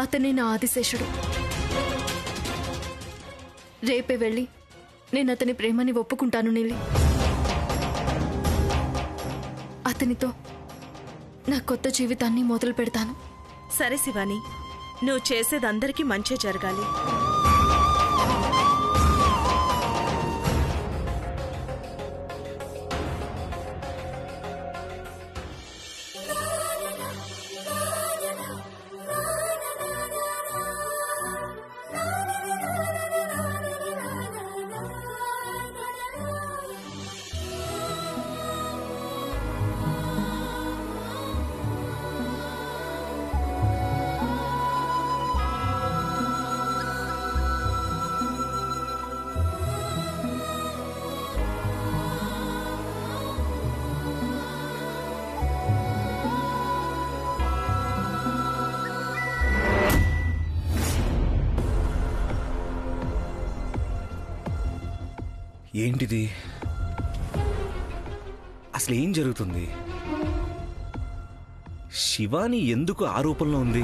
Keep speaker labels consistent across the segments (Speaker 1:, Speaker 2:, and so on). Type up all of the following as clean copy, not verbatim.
Speaker 1: అతనే నా ఆదిశేషుడు. రేపే వెళ్ళి నేను అతని ప్రేమని ఒప్పుకుంటాను నీలి. అతనితో నా కొత్త జీవితాన్ని మొదలు పెడతాను.
Speaker 2: సరే శివాని, నువ్వు చేసేది అందరికీ మంచి జరగాలి.
Speaker 3: ఏంటిది? అసలు ఏం జరుగుతుంది? శివాని ఎందుకు ఆరోపణలో ఉంది?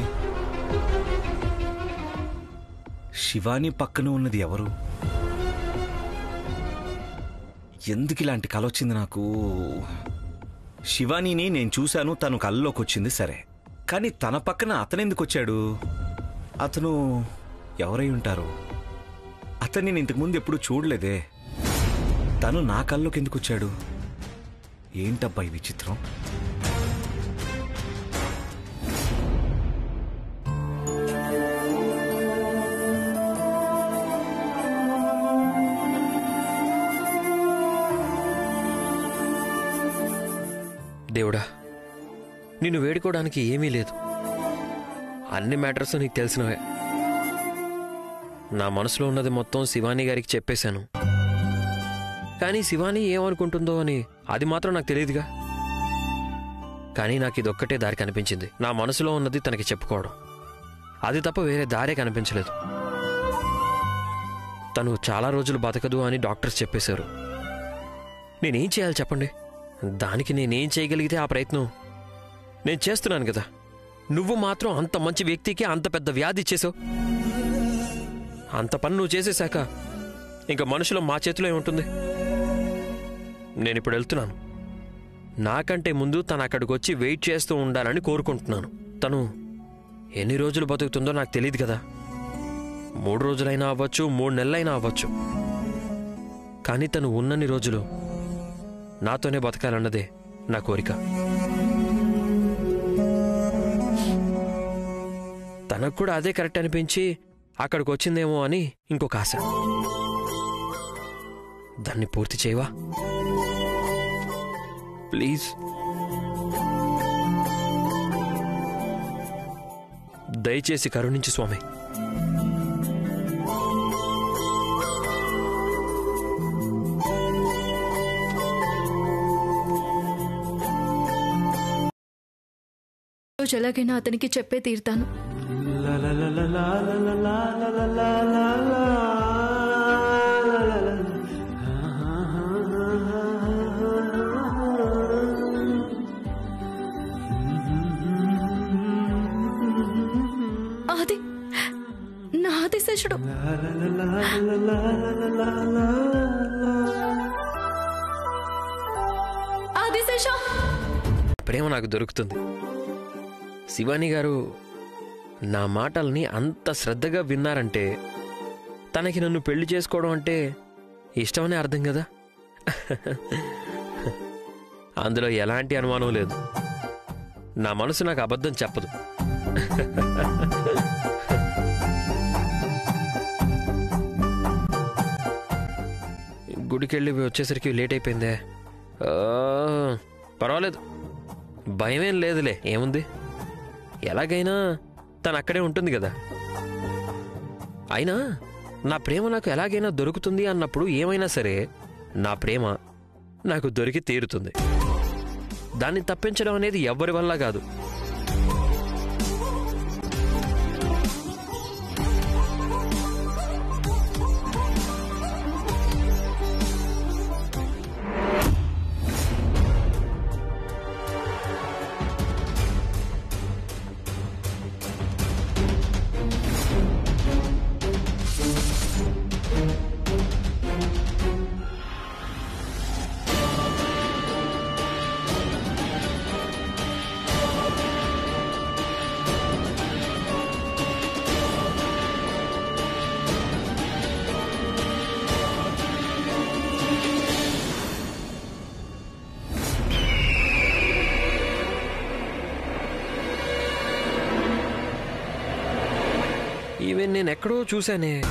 Speaker 3: శివాని పక్కన ఉన్నది ఎవరు? ఎందుకు ఇలాంటి కల వచ్చింది నాకు? శివానీని నేను చూశాను, తను కళ్ళలోకి వచ్చింది సరే, కానీ తన పక్కన అతనెందుకు వచ్చాడు? అతను ఎవరై ఉంటారు? అతన్ని నేను ఇంతకుముందు ఎప్పుడూ చూడలేదే. తను నా కళ్ళలోకి ఎందుకు వచ్చాడు? ఏంటబ్బా ఈ విచిత్రం?
Speaker 4: దేవుడా, నిన్ను వేడుకోవడానికి ఏమీ లేదు. అన్ని మ్యాటర్స్ నీకు తెలిసినవే. నా మనసులో ఉన్నది మొత్తం శివాని గారికి చెప్పేశాను. కానీ శివాని ఏమనుకుంటుందో అని అది మాత్రం నాకు తెలియదుగా. కానీ నాకు ఇదొక్కటే దారి కనిపించింది, నా మనసులో ఉన్నది తనకి చెప్పుకోవడం. అది తప్ప వేరే దారే కనిపించలేదు. తను చాలా రోజులు బతకదు అని డాక్టర్స్ చెప్పేశారు. నేనేం చేయాలి చెప్పండి? దానికి నేనేం చేయగలిగితే ఆ ప్రయత్నం నేను చేస్తున్నాను కదా. నువ్వు మాత్రం అంత మంచి వ్యక్తికి అంత పెద్ద వ్యాధి ఇచ్చేసావు. అంత పని నువ్వు చేసేశాక ఇంకా మనుషులు మా చేతిలో ఏముంటుంది? నేనిప్పుడు వెళ్తున్నాను. నాకంటే ముందు తను అక్కడికి వచ్చి వెయిట్ చేస్తూ ఉండాలని కోరుకుంటున్నాను. తను ఎన్ని రోజులు బతుకుతుందో నాకు తెలియదు కదా. 3 రోజులైనా అవ్వచ్చు, 3 నెలలైనా అవ్వచ్చు. కానీ తను ఉన్నన్ని రోజులు నాతోనే బతకాలన్నదే నా కోరిక. తనకు కూడా అదే కరెక్ట్ అనిపించి అక్కడికి వచ్చిందేమో అని ఇంకొక ఆశ. దాన్ని పూర్తి చేయవా ప్లీజ్? దయచేసి కరుణించు స్వామి.
Speaker 1: రోజు ఎలాగైనా అతనికి చెప్పే తీరుతాను. అది నా ఆదిశేషుడు. ఆదిశేష,
Speaker 4: ప్రేమ నాకు దొరుకుతుంది. శివాని గారు నా మాటల్ని అంత శ్రద్ధగా విన్నారంటే తనకి నన్ను పెళ్లి చేసుకోవడం అంటే ఇష్టమనే అర్థం కదా. అందులో ఎలాంటి అనుమానం లేదు. నా మనసు నాకు అబద్ధం చెప్పదు. గుడికెళ్ళి వచ్చేసరికి లేట్ అయిపోయిందే. పర్వాలేదు, భయమేం లేదులే. ఏముంది, ఎలాగైనా తను అక్కడే ఉంటుంది కదా. అయినా నా ప్రేమ నాకు ఎలాగైనా దొరుకుతుంది అన్నప్పుడు ఏమైనా సరే నా ప్రేమ నాకు దొరికి తీరుతుంది. దాన్ని తప్పించడం అనేది ఎవ్వరి వల్ల కాదు. ఈవెన్ నేను ఎక్కడో చూశానే.